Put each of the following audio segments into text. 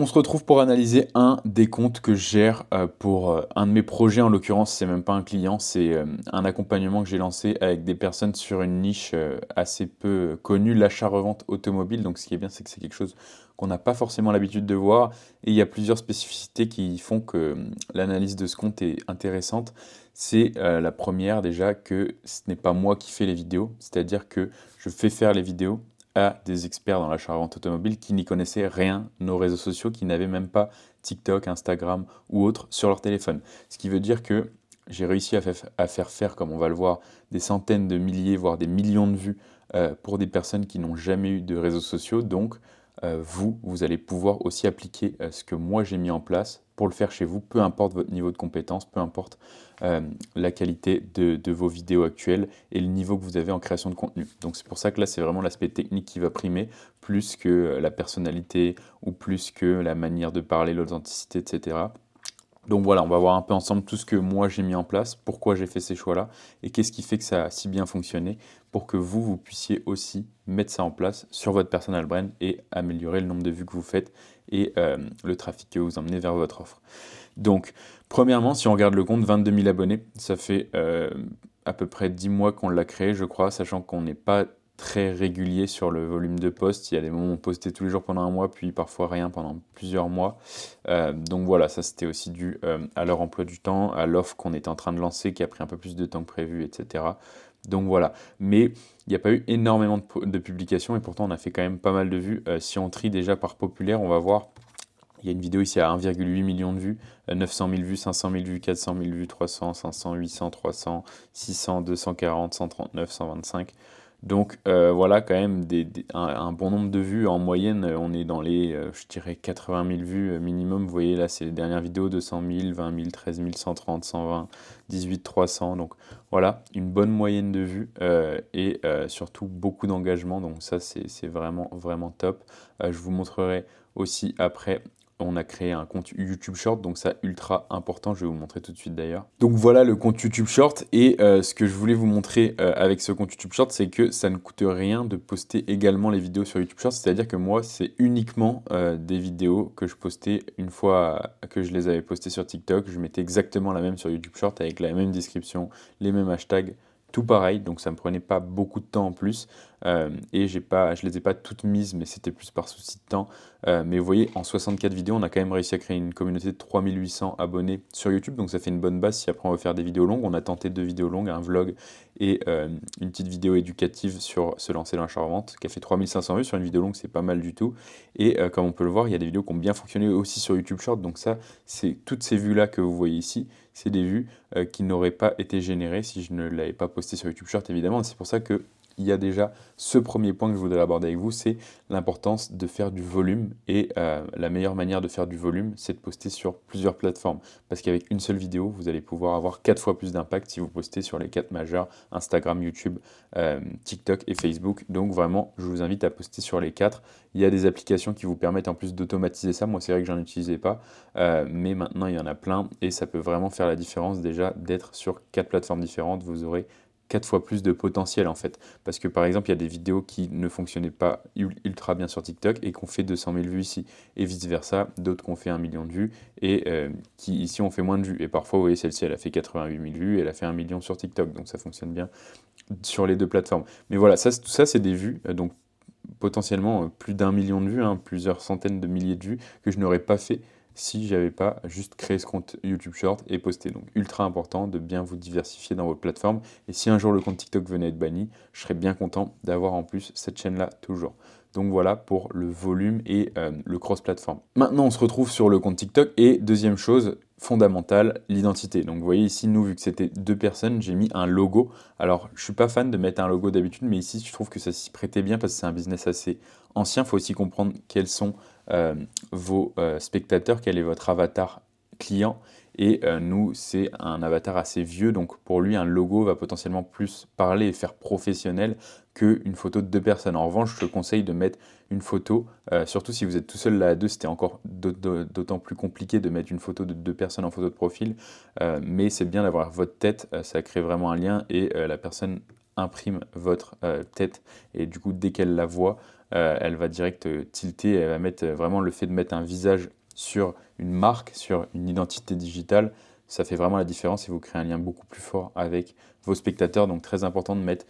On se retrouve pour analyser un des comptes que je gère pour un de mes projets. En l'occurrence, c'est même pas un client, c'est un accompagnement que j'ai lancé avec des personnes sur une niche assez peu connue, l'achat-revente automobile. Donc ce qui est bien, c'est que c'est quelque chose qu'on n'a pas forcément l'habitude de voir. Et il y a plusieurs spécificités qui font que l'analyse de ce compte est intéressante. C'est la première déjà que ce n'est pas moi qui fais les vidéos, c'est-à-dire que je fais faire les vidéos à des experts dans l'achat-revente automobile qui n'y connaissaient rien aux réseaux sociaux, qui n'avaient même pas TikTok, Instagram ou autre sur leur téléphone. Ce qui veut dire que j'ai réussi à faire faire, comme on va le voir, des centaines de milliers, voire des millions de vues pour des personnes qui n'ont jamais eu de réseaux sociaux. Donc, vous allez pouvoir aussi appliquer ce que moi j'ai mis en place pour le faire chez vous, peu importe votre niveau de compétence, peu importe la qualité de vos vidéos actuelles et le niveau que vous avez en création de contenu. Donc c'est pour ça que là, c'est vraiment l'aspect technique qui va primer, plus que la personnalité ou plus que la manière de parler, l'authenticité, etc. Donc voilà, on va voir un peu ensemble tout ce que moi j'ai mis en place, pourquoi j'ai fait ces choix-là et qu'est-ce qui fait que ça a si bien fonctionné pour que vous puissiez aussi mettre ça en place sur votre personal brand et améliorer le nombre de vues que vous faites et le trafic que vous emmenez vers votre offre. Donc, premièrement, si on regarde le compte, 22 000 abonnés, ça fait à peu près 10 mois qu'on l'a créé, je crois, sachant qu'on n'est pas très régulier sur le volume de posts. Il y a des moments où on postait tous les jours pendant un mois, puis parfois rien pendant plusieurs mois. Donc voilà, ça c'était aussi dû à leur emploi du temps, à l'offre qu'on était en train de lancer, qui a pris un peu plus de temps que prévu, etc. Donc voilà, mais il n'y a pas eu énormément de publications et pourtant on a fait quand même pas mal de vues. Si on trie déjà par populaire, on va voir, il y a une vidéo ici à 1,8 million de vues, 900 000 vues, 500 000 vues, 400 000 vues, 300, 500, 800, 300, 600, 240, 139, 125. Donc voilà quand même un bon nombre de vues. En moyenne, on est dans les, je dirais, 80 000 vues minimum. Vous voyez là, c'est les dernières vidéos, 200 000, 20 000, 13 000, 130, 120, 18, 300. Donc voilà, une bonne moyenne de vues et surtout beaucoup d'engagement. Donc ça, c'est vraiment, vraiment top. Je vous montrerai aussi après. On a créé un compte YouTube Short, donc ça ultra important, je vais vous montrer tout de suite d'ailleurs. Donc voilà le compte YouTube Short et ce que je voulais vous montrer avec ce compte YouTube Short, c'est que ça ne coûte rien de poster également les vidéos sur YouTube Short, c'est-à-dire que moi c'est uniquement des vidéos que je postais une fois que je les avais postées sur TikTok, je mettais exactement la même sur YouTube Short avec la même description, les mêmes hashtags, tout pareil, donc ça me prenait pas beaucoup de temps en plus et je les ai pas toutes mises, mais c'était plus par souci de temps. Mais vous voyez, en 64 vidéos, on a quand même réussi à créer une communauté de 3800 abonnés sur YouTube, donc ça fait une bonne base si après on veut faire des vidéos longues. On a tenté 2 vidéos longues, un vlog et une petite vidéo éducative sur se lancer dans l'achat-revente, qui a fait 3500 vues. Sur une vidéo longue, c'est pas mal du tout. Et comme on peut le voir, il y a des vidéos qui ont bien fonctionné aussi sur YouTube Short, donc ça, c'est toutes ces vues-là que vous voyez ici, c'est des vues qui n'auraient pas été générées si je ne l'avais pas posté sur YouTube Short, évidemment. C'est pour ça que il y a déjà ce premier point que je voudrais aborder avec vous, c'est l'importance de faire du volume. Et la meilleure manière de faire du volume, c'est de poster sur plusieurs plateformes. Parce qu'avec une seule vidéo, vous allez pouvoir avoir 4 fois plus d'impact si vous postez sur les 4 majeurs, Instagram, YouTube, TikTok et Facebook. Donc vraiment, je vous invite à poster sur les 4. Il y a des applications qui vous permettent en plus d'automatiser ça. Moi, c'est vrai que j'en utilisais pas, mais maintenant, il y en a plein. Et ça peut vraiment faire la différence déjà d'être sur 4 plateformes différentes. Vous aurez 4 fois plus de potentiel en fait. Parce que par exemple, il y a des vidéos qui ne fonctionnaient pas ultra bien sur TikTok et qui ont fait 200 000 vues ici. Et vice-versa, d'autres qui ont fait 1 million de vues et qui ici ont fait moins de vues. Et parfois, vous voyez, celle-ci, elle a fait 88 000 vues et elle a fait 1 million sur TikTok. Donc ça fonctionne bien sur les deux plateformes. Mais voilà, tout ça, c'est des vues. Donc potentiellement plus d'1 million de vues, hein, plusieurs centaines de milliers de vues que je n'aurais pas fait si j'avais pas juste créé ce compte YouTube Short et posté. Donc ultra important de bien vous diversifier dans votre plateforme. Et si un jour le compte TikTok venait à être banni, je serais bien content d'avoir en plus cette chaîne-là toujours. Donc voilà pour le volume et le cross-platform. Maintenant, on se retrouve sur le compte TikTok et deuxième chose fondamentale, l'identité. Donc vous voyez ici, nous, vu que c'était 2 personnes, j'ai mis un logo. Alors, je suis pas fan de mettre un logo d'habitude, mais ici, je trouve que ça s'y prêtait bien parce que c'est un business assez ancien. Il faut aussi comprendre quels sont vos spectateurs, quel est votre avatar client. Et nous, c'est un avatar assez vieux, donc pour lui, un logo va potentiellement plus parler et faire professionnel qu'une photo de 2 personnes. En revanche, je te conseille de mettre une photo, surtout si vous êtes tout seul là à deux, c'était encore d'autant plus compliqué de mettre une photo de 2 personnes en photo de profil, mais c'est bien d'avoir votre tête, ça crée vraiment un lien et la personne imprime votre tête et du coup, dès qu'elle la voit, elle va direct tilter, elle va mettre vraiment le fait de mettre un visage sur une marque, sur une identité digitale, ça fait vraiment la différence et vous créez un lien beaucoup plus fort avec vos spectateurs. Donc très important de mettre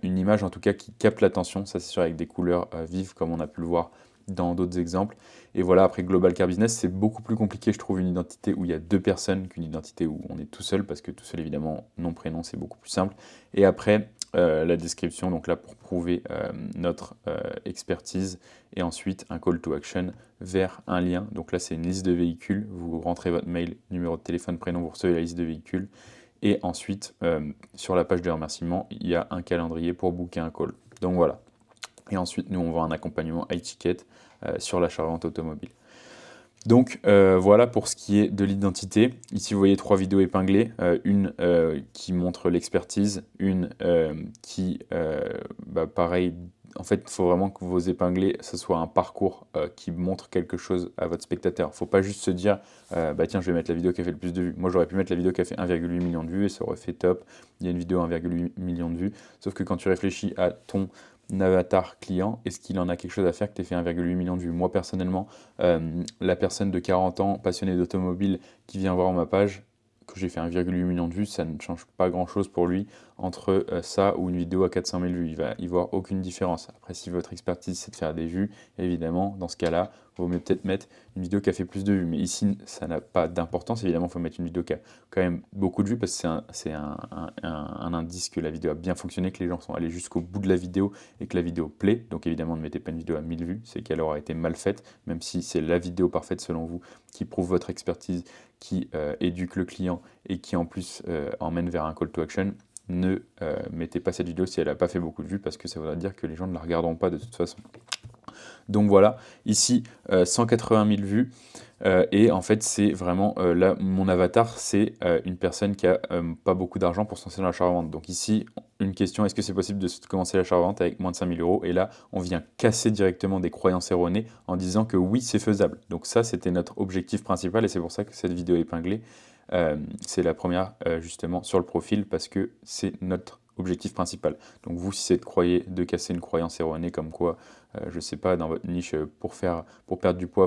une image en tout cas qui capte l'attention, ça c'est sûr avec des couleurs vives comme on a pu le voir dans d'autres exemples. Et voilà, après Global Car Business, c'est beaucoup plus compliqué, je trouve, une identité où il y a deux personnes qu'une identité où on est tout seul, parce que tout seul, évidemment, nom, prénom, c'est beaucoup plus simple. Et après, la description, donc là, pour prouver notre expertise, et ensuite un call to action vers un lien. Donc là, c'est une liste de véhicules, vous rentrez votre mail, numéro de téléphone, prénom, vous recevez la liste de véhicules. Et ensuite, sur la page de remerciement, il y a un calendrier pour booker un call. Donc voilà. Et ensuite, nous, on vend un accompagnement high-ticket sur l'achat-vente automobile. Donc voilà pour ce qui est de l'identité. Ici, vous voyez 3 vidéos épinglées. Une qui montre l'expertise, une qui, pareil, en fait, il faut vraiment que vos épinglés, ce soit un parcours qui montre quelque chose à votre spectateur. Il ne faut pas juste se dire, tiens, je vais mettre la vidéo qui a fait le plus de vues. Moi, j'aurais pu mettre la vidéo qui a fait 1,8 million de vues et ça aurait fait top. Il y a une vidéo 1,8 million de vues. Sauf que quand tu réfléchis à ton avatar client, est-ce qu'il en a quelque chose à faire que tu aies fait 1,8 million de vues? Moi, personnellement, la personne de 40 ans, passionnée d'automobile, qui vient voir ma page, que j'ai fait 1,8 million de vues, ça ne change pas grand-chose pour lui entre ça ou une vidéo à 400 000 vues. Il va y voir aucune différence. Après, si votre expertise, c'est de faire des vues, évidemment, dans ce cas-là, il vaut mieux peut-être mettre une vidéo qui a fait plus de vues. Mais ici, ça n'a pas d'importance. Évidemment, il faut mettre une vidéo qui a quand même beaucoup de vues parce que c'est un indice que la vidéo a bien fonctionné, que les gens sont allés jusqu'au bout de la vidéo et que la vidéo plaît. Donc évidemment, ne mettez pas une vidéo à 1000 vues, c'est qu'elle aura été mal faite, même si c'est la vidéo parfaite selon vous, qui prouve votre expertise, qui éduque le client et qui en plus emmène vers un call to action. Ne mettez pas cette vidéo si elle n'a pas fait beaucoup de vues parce que ça voudra dire que les gens ne la regarderont pas de toute façon. Donc voilà, ici 180 000 vues et en fait c'est vraiment là mon avatar c'est une personne qui a pas beaucoup d'argent pour se lancer dans l'achat-revente. Donc ici une question, est-ce que c'est possible de commencer l'achat-revente avec moins de 5 000 euros? Et là on vient casser directement des croyances erronées en disant que oui c'est faisable. Donc ça c'était notre objectif principal et c'est pour ça que cette vidéo épinglée c'est la première justement sur le profil parce que c'est notre objectif principal. Donc vous, si c'est de casser une croyance erronée comme quoi, je sais pas, dans votre niche, pour perdre du poids,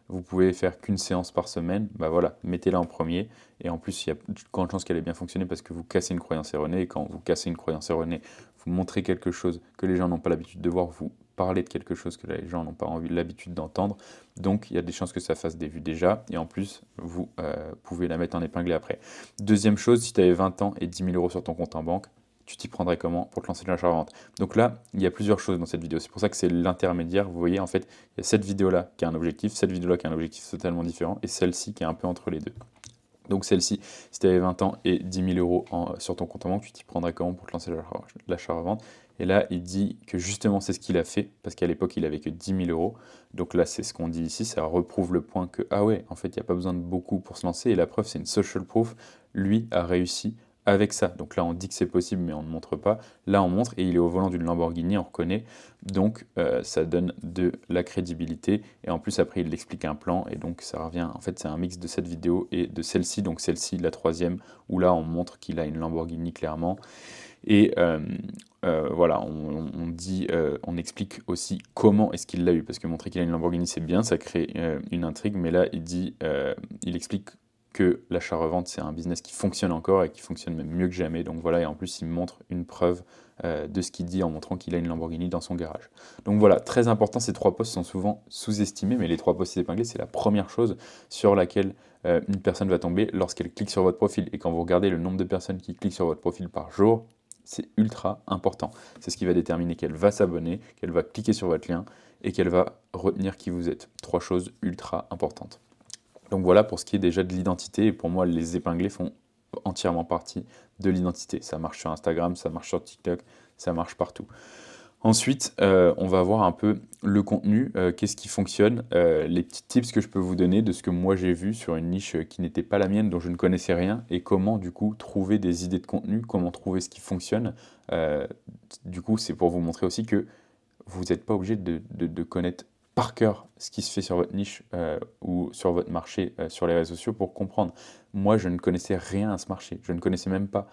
vous pouvez faire qu'une séance par semaine, bah voilà, mettez-la en premier. Et en plus, il y a de grandes chances qu'elle ait bien fonctionné parce que vous cassez une croyance erronée. Et quand vous cassez une croyance erronée, vous montrez quelque chose que les gens n'ont pas l'habitude de voir, vous parlez de quelque chose que les gens n'ont pas l'habitude d'entendre. Donc il y a des chances que ça fasse des vues déjà. Et en plus, vous pouvez la mettre en épinglé après. Deuxième chose, si tu avais 20 ans et 10 000 euros sur ton compte en banque, tu t'y prendrais comment pour te lancer dans l'achat-revente? Donc là, il y a plusieurs choses dans cette vidéo. C'est pour ça que c'est l'intermédiaire. Vous voyez, en fait, il y a cette vidéo-là qui a un objectif, cette vidéo-là qui a un objectif totalement différent, et celle-ci qui est un peu entre les deux. Donc celle-ci, si tu avais 20 ans et 10 000 euros sur ton compte en banque, tu t'y prendrais comment pour te lancer l'achat-revente? Et là, il dit que justement, c'est ce qu'il a fait, parce qu'à l'époque, il avait que 10 000 euros. Donc là, c'est ce qu'on dit ici, ça reprouve le point que, ah ouais, en fait, il n'y a pas besoin de beaucoup pour se lancer. Et la preuve, c'est une social proof. Lui a réussi avec ça. Donc là, on dit que c'est possible, mais on ne montre pas. Là, on montre, et il est au volant d'une Lamborghini, on reconnaît. Donc, ça donne de la crédibilité. Et en plus, après, il explique un plan. Et donc, ça revient, en fait, c'est un mix de cette vidéo et de celle-ci. Donc, celle-ci, la troisième, où là, on montre qu'il a une Lamborghini, clairement. Et voilà, on explique aussi comment est-ce qu'il l'a eu. Parce que montrer qu'il a une Lamborghini, c'est bien, ça crée une intrigue. Mais là, il explique que l'achat-revente, c'est un business qui fonctionne encore et qui fonctionne même mieux que jamais. Donc voilà, et en plus, il montre une preuve de ce qu'il dit en montrant qu'il a une Lamborghini dans son garage. Donc voilà, très important, ces 3 posts sont souvent sous-estimés, mais les 3 posts épinglés, c'est la première chose sur laquelle une personne va tomber lorsqu'elle clique sur votre profil. Et quand vous regardez le nombre de personnes qui cliquent sur votre profil par jour, c'est ultra important. C'est ce qui va déterminer qu'elle va s'abonner, qu'elle va cliquer sur votre lien et qu'elle va retenir qui vous êtes. 3 choses ultra importantes. Donc voilà pour ce qui est déjà de l'identité, et pour moi les épinglés font entièrement partie de l'identité. Ça marche sur Instagram, ça marche sur TikTok, ça marche partout. Ensuite, on va voir un peu le contenu, qu'est-ce qui fonctionne, les petits tips que je peux vous donner de ce que moi j'ai vu sur une niche qui n'était pas la mienne, dont je ne connaissais rien, et comment du coup trouver des idées de contenu, comment trouver ce qui fonctionne. Du coup, c'est pour vous montrer aussi que vous n'êtes pas obligé de connaître par cœur ce qui se fait sur votre niche ou sur votre marché sur les réseaux sociaux pour comprendre. Moi, je ne connaissais rien à ce marché. Je ne connaissais même pas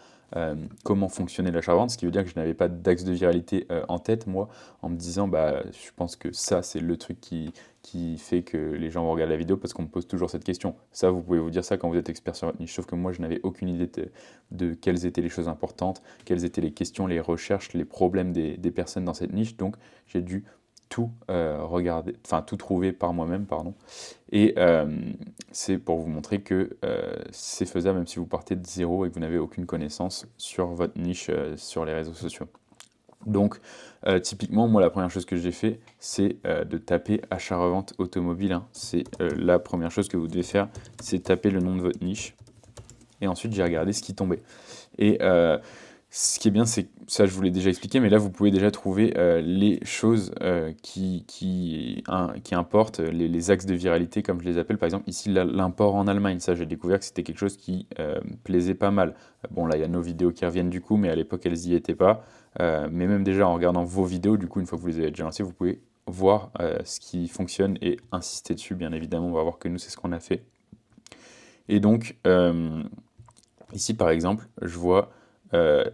comment fonctionnait l'achat-vente, ce qui veut dire que je n'avais pas d'axe de viralité en tête, moi, en me disant, bah, je pense que ça, c'est le truc qui fait que les gens vont regarder la vidéo parce qu'on me pose toujours cette question. Ça, vous pouvez vous dire ça quand vous êtes expert sur votre niche, sauf que moi, je n'avais aucune idée de quelles étaient les choses importantes, quelles étaient les questions, les recherches, les problèmes des personnes dans cette niche. Donc, j'ai dû tout regarder, enfin tout trouver par moi-même, pardon. Et c'est pour vous montrer que c'est faisable même si vous partez de zéro et que vous n'avez aucune connaissance sur votre niche sur les réseaux sociaux. Donc, typiquement, moi, la première chose que j'ai fait, c'est de taper achat-revente automobile, hein. C'est la première chose que vous devez faire, c'est taper le nom de votre niche. Et ensuite, j'ai regardé ce qui tombait. Et ce qui est bien, c'est ça, je vous l'ai déjà expliqué, mais là, vous pouvez déjà trouver les choses qui importent, les axes de viralité, comme je les appelle. Par exemple, ici, l'import en Allemagne. Ça, j'ai découvert que c'était quelque chose qui plaisait pas mal. Bon, là, il y a nos vidéos qui reviennent du coup, mais à l'époque, elles n'y étaient pas. Mais même déjà, en regardant vos vidéos, du coup, une fois que vous les avez déjà lancées, vous pouvez voir ce qui fonctionne et insister dessus. Bien évidemment, on va voir que nous, c'est ce qu'on a fait. Et donc, ici, par exemple, je vois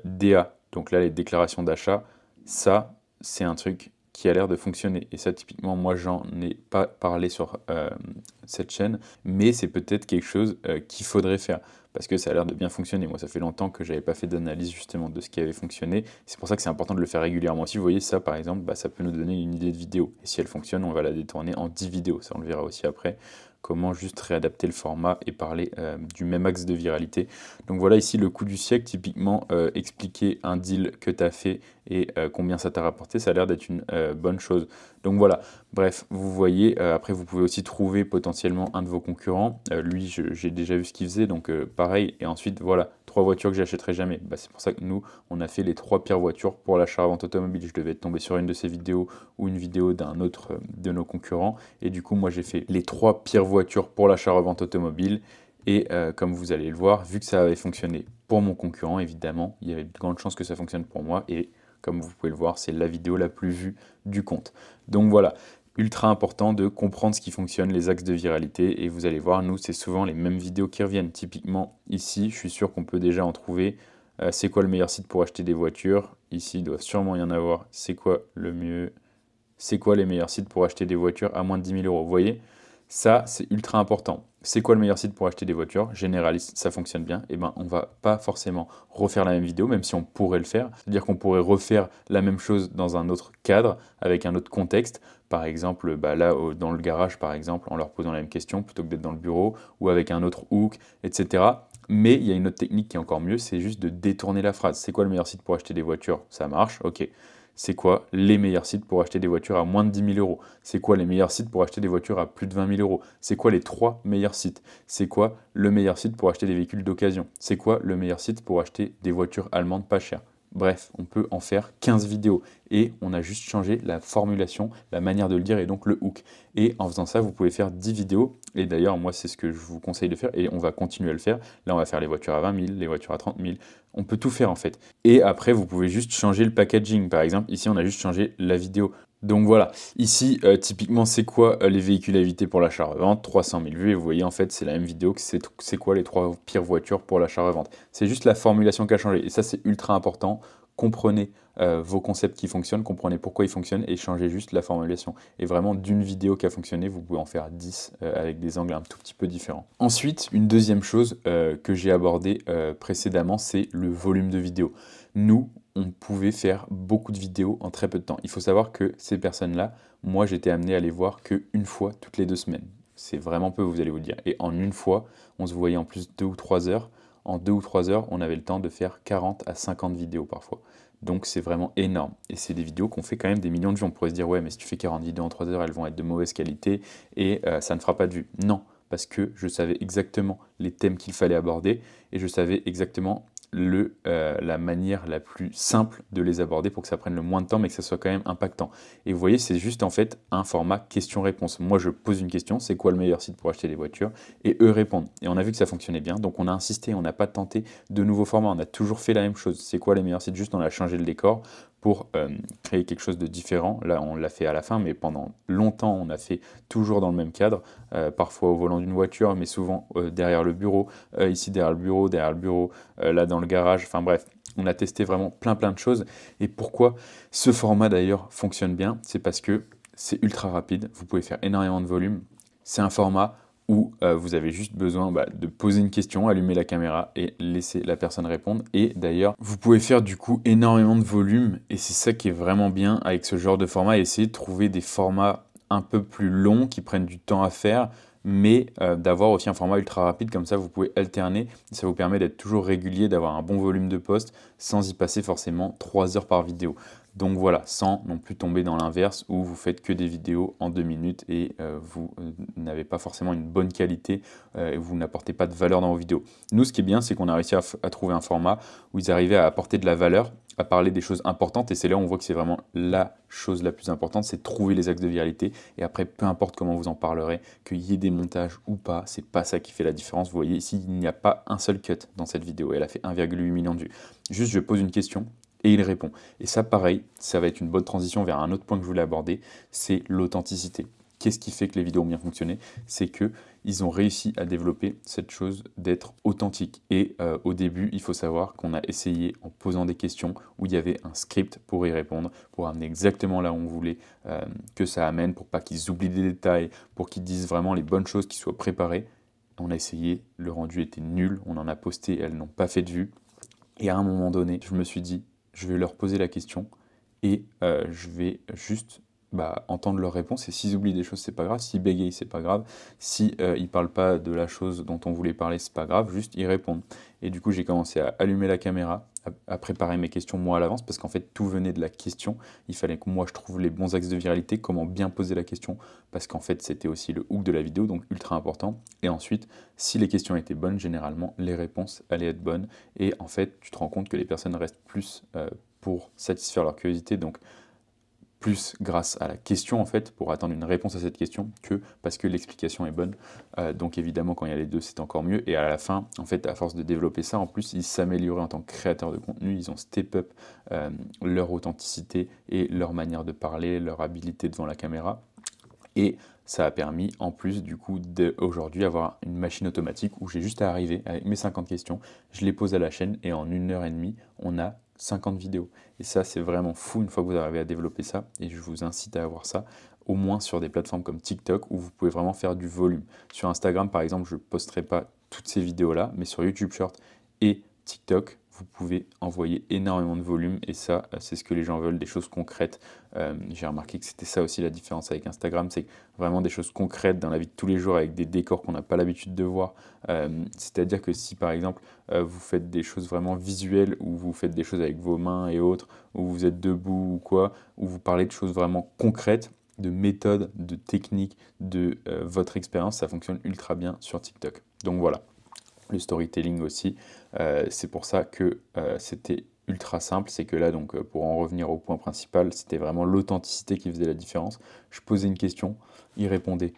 DA, donc là, les déclarations d'achat, ça, c'est un truc qui a l'air de fonctionner. Et ça, typiquement, moi, j'en ai pas parlé sur cette chaîne, mais c'est peut-être quelque chose qu'il faudrait faire, parce que ça a l'air de bien fonctionner. Moi, ça fait longtemps que j'avais pas fait d'analyse, justement, de ce qui avait fonctionné. C'est pour ça que c'est important de le faire régulièrement. Si vous voyez ça, par exemple, bah, ça peut nous donner une idée de vidéo. Et si elle fonctionne, on va la détourner en 10 vidéos. Ça, on le verra aussi après. Comment juste réadapter le format et parler du même axe de viralité. Donc voilà ici le coup du siècle, typiquement expliquer un deal que tu as fait et combien ça t'a rapporté, ça a l'air d'être une bonne chose. Donc voilà, bref, vous voyez, après vous pouvez aussi trouver potentiellement un de vos concurrents. Lui, j'ai déjà vu ce qu'il faisait, donc pareil. Et ensuite, voilà, 3 voitures que j'achèterai jamais. Bah, c'est pour ça que nous, on a fait les 3 pires voitures pour l'achat-revente automobile. Je devais tomber sur une de ces vidéos ou une vidéo d'un autre de nos concurrents. Et du coup, moi, j'ai fait les 3 pires voitures pour l'achat-revente automobile. Et comme vous allez le voir, vu que ça avait fonctionné pour mon concurrent, évidemment, il y avait de grandes chances que ça fonctionne pour moi. Et comme vous pouvez le voir, c'est la vidéo la plus vue du compte. Donc voilà, ultra important de comprendre ce qui fonctionne, les axes de viralité. Et vous allez voir, nous, c'est souvent les mêmes vidéos qui reviennent. Typiquement, ici, je suis sûr qu'on peut déjà en trouver. C'est quoi le meilleur site pour acheter des voitures? Ici, il doit sûrement y en avoir. C'est quoi le mieux? C'est quoi les meilleurs sites pour acheter des voitures à moins de 10 000 euros? Vous voyez, ça, c'est ultra important. C'est quoi le meilleur site pour acheter des voitures? Généraliste, ça fonctionne bien. Et ben, on va pas forcément refaire la même vidéo, même si on pourrait le faire. C'est-à-dire qu'on pourrait refaire la même chose dans un autre cadre, avec un autre contexte. Par exemple, bah là, dans le garage, par exemple, en leur posant la même question, plutôt que d'être dans le bureau, ou avec un autre hook, etc. Mais il y a une autre technique qui est encore mieux, c'est juste de détourner la phrase. C'est quoi le meilleur site pour acheter des voitures? Ça marche, ok. C'est quoi les meilleurs sites pour acheter des voitures à moins de 10 000 euros? C'est quoi les meilleurs sites pour acheter des voitures à plus de 20 000 euros? C'est quoi les 3 meilleurs sites? C'est quoi le meilleur site pour acheter des véhicules d'occasion? C'est quoi le meilleur site pour acheter des voitures allemandes pas chères? Bref, on peut en faire 15 vidéos et on a juste changé la formulation, la manière de le dire et donc le hook. Et en faisant ça, vous pouvez faire 10 vidéos. Et d'ailleurs, moi, c'est ce que je vous conseille de faire et on va continuer à le faire. Là, on va faire les voitures à 20 000, les voitures à 30 000. On peut tout faire en fait. Et après, vous pouvez juste changer le packaging. Par exemple, ici, on a juste changé la vidéo. Donc voilà, ici, typiquement, c'est quoi les véhicules à éviter pour l'achat-revente? 300 000 vues, et vous voyez, en fait, c'est la même vidéo que c'est quoi les 3 pires voitures pour l'achat-revente. C'est juste la formulation qui a changé, et ça, c'est ultra important. Comprenez vos concepts qui fonctionnent, comprenez pourquoi ils fonctionnent, et changez juste la formulation. Et vraiment, d'une vidéo qui a fonctionné, vous pouvez en faire 10 avec des angles un tout petit peu différents. Ensuite, une deuxième chose que j'ai abordée précédemment, c'est le volume de vidéos. Nous, on pouvait faire beaucoup de vidéos en très peu de temps. Il faut savoir que ces personnes-là, moi j'étais amené à les voir qu'une fois toutes les 2 semaines. C'est vraiment peu, vous allez vous dire. Et en une fois, on se voyait en plus 2 ou 3 heures. En 2 ou 3 heures, on avait le temps de faire 40 à 50 vidéos parfois. Donc c'est vraiment énorme. Et c'est des vidéos qu'on fait quand même des millions de vues. On pourrait se dire, ouais, mais si tu fais 40 vidéos en 3 heures, elles vont être de mauvaise qualité et ça ne fera pas de vues. Non, parce que je savais exactement les thèmes qu'il fallait aborder et je savais exactement la manière la plus simple de les aborder pour que ça prenne le moins de temps mais que ça soit quand même impactant. Et vous voyez, c'est juste en fait un format question-réponse. Moi, je pose une question, c'est quoi le meilleur site pour acheter des voitures? Et eux répondent. Et on a vu que ça fonctionnait bien, donc on a insisté, on n'a pas tenté de nouveaux formats, on a toujours fait la même chose. C'est quoi les meilleurs sites? Juste on a changé le décor pour créer quelque chose de différent. Là, on l'a fait à la fin, mais pendant longtemps, on a fait toujours dans le même cadre, parfois au volant d'une voiture, mais souvent derrière le bureau, ici derrière le bureau, là dans le garage, enfin bref. On a testé vraiment plein de choses. Et pourquoi ce format d'ailleurs fonctionne bien? C'est parce que c'est ultra rapide, vous pouvez faire énormément de volume. C'est un format où vous avez juste besoin de poser une question, allumer la caméra et laisser la personne répondre. Et d'ailleurs, vous pouvez faire du coup énormément de volume et c'est ça qui est vraiment bien avec ce genre de format. Essayer de trouver des formats un peu plus longs qui prennent du temps à faire, mais d'avoir aussi un format ultra rapide, comme ça vous pouvez alterner. Ça vous permet d'être toujours régulier, d'avoir un bon volume de posts sans y passer forcément 3 heures par vidéo. Donc voilà, sans non plus tomber dans l'inverse où vous faites que des vidéos en 2 minutes et vous n'avez pas forcément une bonne qualité et vous n'apportez pas de valeur dans vos vidéos. Nous, ce qui est bien, c'est qu'on a réussi à trouver un format où ils arrivaient à apporter de la valeur, à parler des choses importantes et c'est là où on voit que c'est vraiment la chose la plus importante, c'est trouver les axes de viralité et après, peu importe comment vous en parlerez, qu'il y ait des montages ou pas, c'est pas ça qui fait la différence. Vous voyez ici, il n'y a pas un seul cut dans cette vidéo, elle a fait 1,8 million de vues. Juste, je pose une question et il répond. Et ça, pareil, ça va être une bonne transition vers un autre point que je voulais aborder, c'est l'authenticité. Qu'est-ce qui fait que les vidéos ont bien fonctionné? C'est qu'ils ont réussi à développer cette chose d'être authentique. Et au début, il faut savoir qu'on a essayé en posant des questions où il y avait un script pour y répondre, pour amener exactement là où on voulait que ça amène, pour pas qu'ils oublient des détails, pour qu'ils disent vraiment les bonnes choses, qu'ils soient préparés. On a essayé, le rendu était nul, on en a posté, elles n'ont pas fait de vue. Et à un moment donné, je me suis dit, je vais leur poser la question et je vais juste entendre leur réponse. Et s'ils oublient des choses, c'est pas grave. S'ils bégayent, c'est pas grave. Si ils parlent pas de la chose dont on voulait parler, c'est pas grave. Juste ils répondent. Et du coup, j'ai commencé à allumer la caméra, à préparer mes questions moi à l'avance, parce qu'en fait, tout venait de la question. Il fallait que moi je trouve les bons axes de viralité, comment bien poser la question, parce qu'en fait, c'était aussi le hook de la vidéo, donc ultra important. Et ensuite, si les questions étaient bonnes, généralement, les réponses allaient être bonnes. Et en fait, tu te rends compte que les personnes restent plus pour satisfaire leur curiosité, donc plus grâce à la question en fait, pour attendre une réponse à cette question, que parce que l'explication est bonne. Donc évidemment, quand il y a les deux, c'est encore mieux. Et à la fin, en fait, à force de développer ça, en plus, ils s'amélioraient en tant que créateurs de contenu, ils ont step up leur authenticité et leur manière de parler, leur habileté devant la caméra. Et ça a permis, en plus, du coup, d'aujourd'hui avoir une machine automatique où j'ai juste à arriver avec mes 50 questions, je les pose à la chaîne et en 1 heure et demie, on a 50 vidéos. Et ça, c'est vraiment fou une fois que vous arrivez à développer ça. Et je vous incite à avoir ça, au moins sur des plateformes comme TikTok où vous pouvez vraiment faire du volume. Sur Instagram, par exemple, je ne posterai pas toutes ces vidéos-là, mais sur YouTube Short et TikTok, vous pouvez envoyer énormément de volume et ça, c'est ce que les gens veulent, des choses concrètes. J'ai remarqué que c'était ça aussi la différence avec Instagram, c'est vraiment des choses concrètes dans la vie de tous les jours avec des décors qu'on n'a pas l'habitude de voir. C'est-à-dire que si par exemple vous faites des choses vraiment visuelles ou vous faites des choses avec vos mains et autres, ou vous êtes debout ou quoi, ou vous parlez de choses vraiment concrètes, de méthodes, de techniques, de votre expérience, ça fonctionne ultra bien sur TikTok. Donc voilà. Le storytelling aussi, c'est pour ça que c'était ultra simple, c'est que là, donc, pour en revenir au point principal, c'était vraiment l'authenticité qui faisait la différence. Je posais une question, ils répondaient.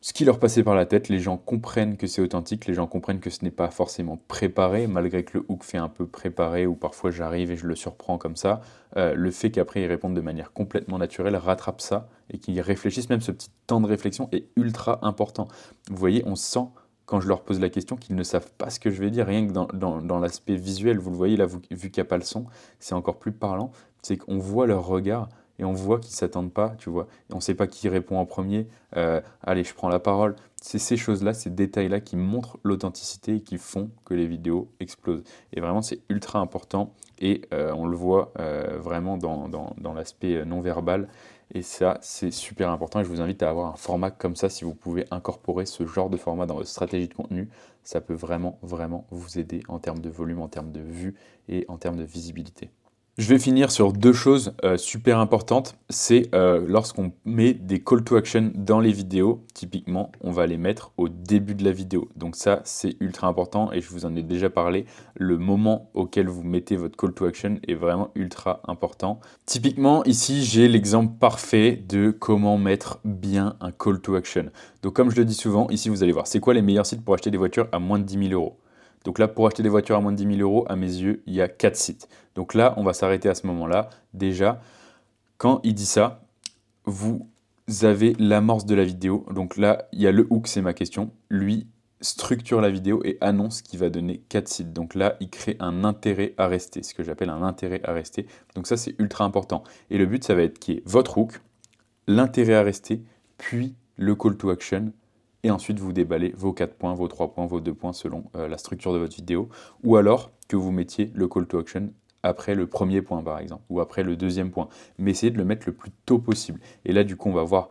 Ce qui leur passait par la tête, les gens comprennent que c'est authentique, les gens comprennent que ce n'est pas forcément préparé, malgré que le hook fait un peu préparé, ou parfois j'arrive et je le surprends comme ça. Le fait qu'après ils répondent de manière complètement naturelle rattrape ça, et qu'ils réfléchissent, même ce petit temps de réflexion est ultra important. Vous voyez, on sent quand je leur pose la question qu'ils ne savent pas ce que je vais dire, rien que dans l'aspect visuel, vous le voyez là, vu qu'il n'y a pas le son, c'est encore plus parlant, c'est qu'on voit leur regard et on voit qu'ils ne s'attendent pas, tu vois, et on ne sait pas qui répond en premier, allez, je prends la parole. C'est ces choses-là, ces détails-là qui montrent l'authenticité et qui font que les vidéos explosent. Et vraiment, c'est ultra important et on le voit vraiment dans l'aspect non-verbal. Et ça, c'est super important et je vous invite à avoir un format comme ça si vous pouvez incorporer ce genre de format dans votre stratégie de contenu. Ça peut vraiment, vraiment vous aider en termes de volume, en termes de vues et en termes de visibilité. Je vais finir sur deux choses super importantes. C'est lorsqu'on met des call to action dans les vidéos, typiquement, on va les mettre au début de la vidéo. Donc ça, c'est ultra important et je vous en ai déjà parlé. Le moment auquel vous mettez votre call to action est vraiment ultra important. Typiquement, ici, j'ai l'exemple parfait de comment mettre bien un call to action. Donc comme je le dis souvent, ici, vous allez voir, c'est quoi les meilleurs sites pour acheter des voitures à moins de 10 000 euros? Donc là, pour acheter des voitures à moins de 10 000 euros, à mes yeux, il y a 4 sites. Donc là, on va s'arrêter à ce moment-là. Déjà, quand il dit ça, vous avez l'amorce de la vidéo. Donc là, il y a le hook, c'est ma question. Lui structure la vidéo et annonce qu'il va donner 4 sites. Donc là, il crée un intérêt à rester, ce que j'appelle un intérêt à rester. Donc ça, c'est ultra important. Et le but, ça va être qu'il y ait votre hook, l'intérêt à rester, puis le call to action. Et ensuite, vous déballez vos 4 points, vos 3 points, vos 2 points selon la structure de votre vidéo. Ou alors que vous mettiez le call to action après le premier point, par exemple, ou après le deuxième point. Mais essayez de le mettre le plus tôt possible. Et là, du coup, on va voir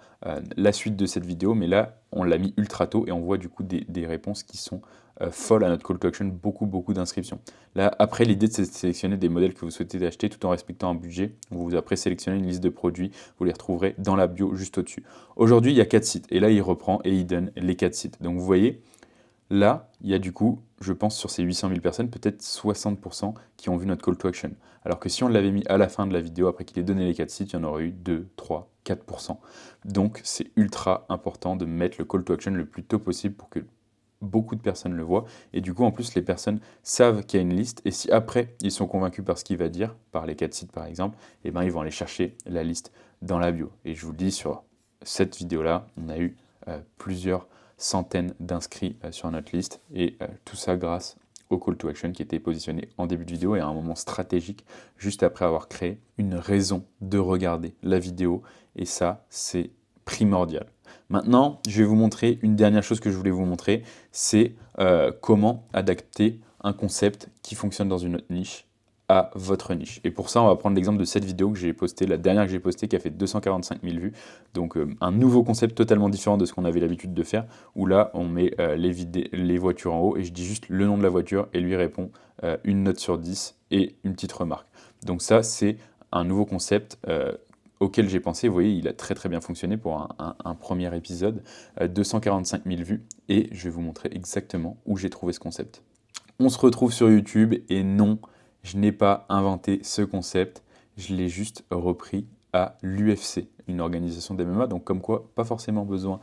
la suite de cette vidéo. Mais là, on l'a mis ultra tôt et on voit du coup des réponses qui sont folles à notre call to action, beaucoup d'inscriptions. Là, après, l'idée, c'est de sélectionner des modèles que vous souhaitez acheter tout en respectant un budget. On vous a présélectionné une liste de produits. Vous les retrouverez dans la bio juste au-dessus. Aujourd'hui, il y a 4 sites. Et là, il reprend et il donne les 4 sites. Donc, vous voyez, là, il y a du coup, je pense, sur ces 800 000 personnes, peut-être 60% qui ont vu notre call to action. Alors que si on l'avait mis à la fin de la vidéo, après qu'il ait donné les 4 sites, il y en aurait eu 2, 3, 4%. Donc, c'est ultra important de mettre le call to action le plus tôt possible pour que beaucoup de personnes le voient. Et du coup, en plus, les personnes savent qu'il y a une liste. Et si après, ils sont convaincus par ce qu'il va dire, par les 4 sites par exemple, eh ben, ils vont aller chercher la liste dans la bio. Et je vous le dis, sur cette vidéo-là, on a eu plusieurs centaines d'inscrits sur notre liste. Et tout ça grâce au call to action qui était positionné en début de vidéo et à un moment stratégique, juste après avoir créé une raison de regarder la vidéo. Et ça, c'est primordial. Maintenant, je vais vous montrer une dernière chose que je voulais vous montrer, c'est comment adapter un concept qui fonctionne dans une autre niche à votre niche. Et pour ça, on va prendre l'exemple de cette vidéo que j'ai postée, la dernière que j'ai postée, qui a fait 245 000 vues. Donc un nouveau concept totalement différent de ce qu'on avait l'habitude de faire, où là, on met les voitures en haut, et je dis juste le nom de la voiture, et lui répond une note sur 10 et une petite remarque. Donc ça, c'est un nouveau concept auquel j'ai pensé. Vous voyez, il a très bien fonctionné pour un premier épisode, 245 000 vues, et je vais vous montrer exactement où j'ai trouvé ce concept. On se retrouve sur YouTube, et non, je n'ai pas inventé ce concept, je l'ai juste repris à l'UFC, une organisation d'MMA, donc comme quoi, pas forcément besoin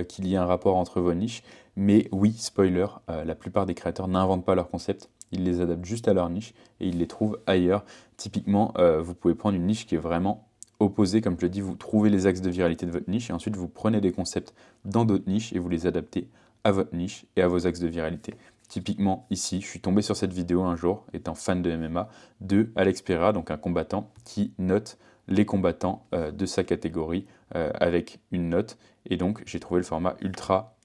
qu'il y ait un rapport entre vos niches, mais oui, spoiler, la plupart des créateurs n'inventent pas leurs concepts, ils les adaptent juste à leur niche, et ils les trouvent ailleurs. Typiquement, vous pouvez prendre une niche qui est vraiment opposée, comme je le dis, vous trouvez les axes de viralité de votre niche, et ensuite vous prenez des concepts dans d'autres niches, et vous les adaptez à votre niche et à vos axes de viralité. Typiquement, ici, je suis tombé sur cette vidéo un jour, étant fan de MMA, de Alex Pereira, donc un combattant, qui note les combattants de sa catégorie avec une note. Et donc, j'ai trouvé le format ultra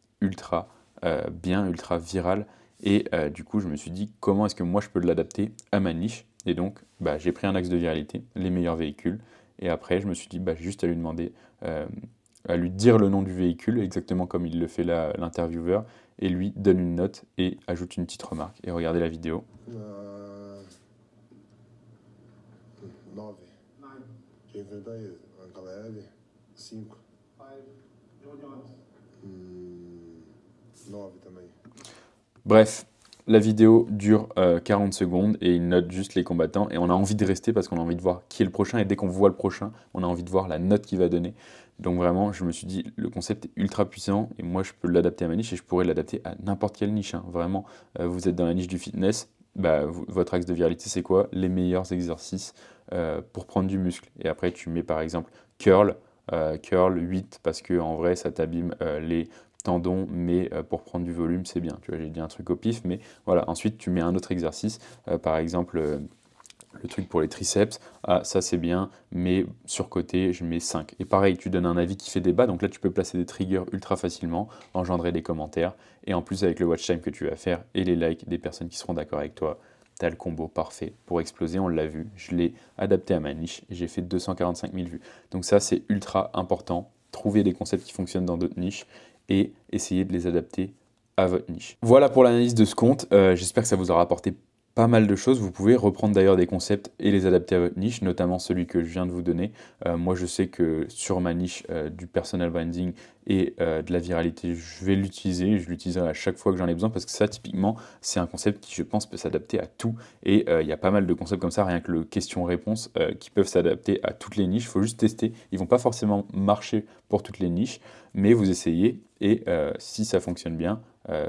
bien, ultra viral. Et du coup, je me suis dit, comment est-ce que moi, je peux l'adapter à ma niche? Et donc, j'ai pris un axe de viralité, les meilleurs véhicules. Et après, je me suis dit, juste à lui demander, à lui dire le nom du véhicule, exactement comme il le fait l'intervieweur, et lui donne une note et ajoute une petite remarque. Et regardez la vidéo. 9. Quem verdade a galera 5. 9 também. Bref, la vidéo dure 40 secondes et il note juste les combattants. Et on a envie de rester parce qu'on a envie de voir qui est le prochain. Et dès qu'on voit le prochain, on a envie de voir la note qu'il va donner. Donc vraiment, je me suis dit, le concept est ultra puissant. Et moi, je peux l'adapter à ma niche et je pourrais l'adapter à n'importe quelle niche. Vraiment, vous êtes dans la niche du fitness. Votre axe de viralité, c'est quoi? Les meilleurs exercices pour prendre du muscle. Et après, tu mets par exemple curl 8 parce que en vrai, ça t'abîme les tendons, mais pour prendre du volume, c'est bien. Tu vois, j'ai dit un truc au pif, mais voilà. Ensuite, tu mets un autre exercice, par exemple le truc pour les triceps. Ah, ça c'est bien, mais sur côté, je mets 5. Et pareil, tu donnes un avis qui fait débat, donc là, tu peux placer des triggers ultra facilement, engendrer des commentaires, et en plus, avec le watch time que tu vas faire et les likes des personnes qui seront d'accord avec toi, tu as le combo parfait pour exploser, on l'a vu. Je l'ai adapté à ma niche et j'ai fait 245 000 vues. Donc ça, c'est ultra important. Trouver des concepts qui fonctionnent dans d'autres niches et essayer de les adapter à votre niche. Voilà pour l'analyse de ce compte. J'espère que ça vous aura apporté pas mal de choses. Vous pouvez reprendre d'ailleurs des concepts et les adapter à votre niche, notamment celui que je viens de vous donner. Moi, je sais que sur ma niche du personal branding et de la viralité, je vais l'utiliser. Je l'utiliserai à chaque fois que j'en ai besoin parce que ça, typiquement, c'est un concept qui, je pense, peut s'adapter à tout. Et il y a pas mal de concepts comme ça, rien que le question-réponse, qui peuvent s'adapter à toutes les niches. Il faut juste tester. Ils vont pas forcément marcher pour toutes les niches, mais vous essayez Et si ça fonctionne bien,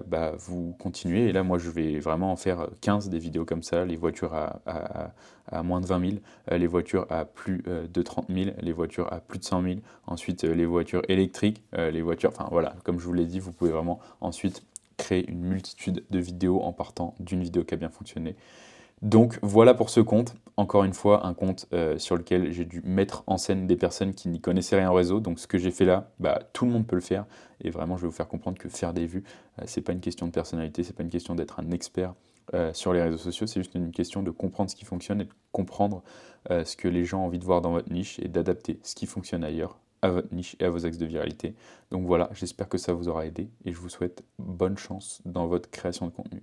bah, vous continuez. Et là, moi, je vais vraiment en faire 15 des vidéos comme ça, les voitures à moins de 20 000, les voitures à plus de 30 000, les voitures à plus de 100 000, ensuite les voitures électriques, les voitures, enfin voilà, comme je vous l'ai dit, vous pouvez vraiment ensuite créer une multitude de vidéos en partant d'une vidéo qui a bien fonctionné. Donc voilà pour ce compte. Encore une fois, un compte sur lequel j'ai dû mettre en scène des personnes qui n'y connaissaient rien en réseau. Donc ce que j'ai fait là, bah, tout le monde peut le faire. Et vraiment, je vais vous faire comprendre que faire des vues, c'est pas une question de personnalité, c'est pas une question d'être un expert sur les réseaux sociaux, c'est juste une question de comprendre ce qui fonctionne et de comprendre ce que les gens ont envie de voir dans votre niche et d'adapter ce qui fonctionne ailleurs à votre niche et à vos axes de viralité. Donc voilà, j'espère que ça vous aura aidé et je vous souhaite bonne chance dans votre création de contenu.